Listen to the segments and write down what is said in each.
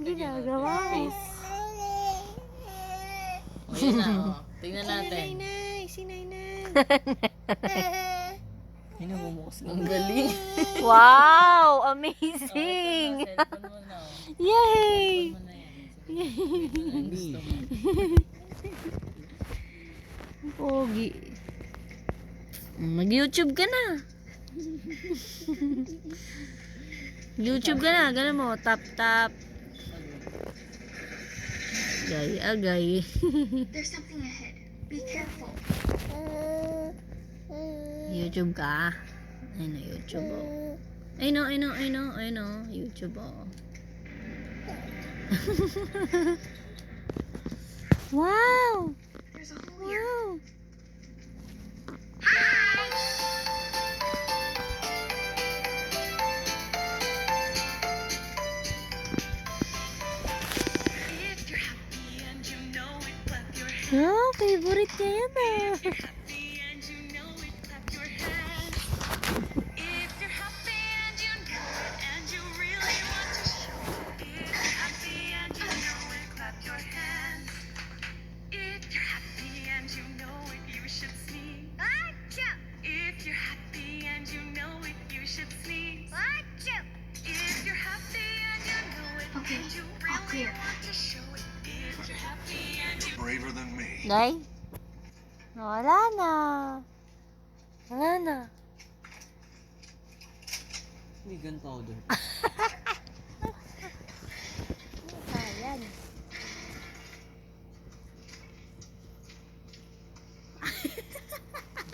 Ginagawa mo. O, yun na, o. Tingnan natin. Si Nainay. Yun ang bumukas. Ang galing. Wow! O, Amazing! ito na, cellphone mo na, o. Yay! Cellphone mo na yan. Ang gusto mo. Pogi. Mag-YouTube ka na. YouTube ka na. Ganun mo. Tap, tap. Agay, agay. There's something ahead. Be careful. YouTube ka. Ayun na, YouTube, oh. I know. YouTube, oh. Wow! There's a hole here. Wow! If you're happy and you know it, clap your hands. Oh, favorite niya yan, ah. Happy and you know it, clap your hands. If you're happy and you know it, and you really want to show it. If you're happy and you know it, clap your hands. If you're happy and you know it, you should sneeze. Achoo! If you're happy and you know it, you should sneeze. Achoo! If you're happy and you know it, and you really want to show it. If you're happy and you Braver than me. Nay? Wala na. Wala na. Vegan powder. Ayan.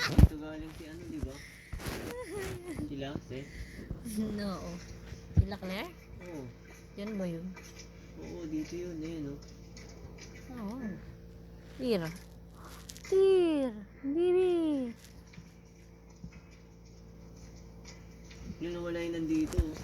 Ito galing si ano, di ba? Sila, sis? No. Sila Claire? Oo. Yan ba yun? Oo, dito yun. Ayan, oh. Oo. Tir. Tir. Bibi. Yung nawala yun nandito. Oh.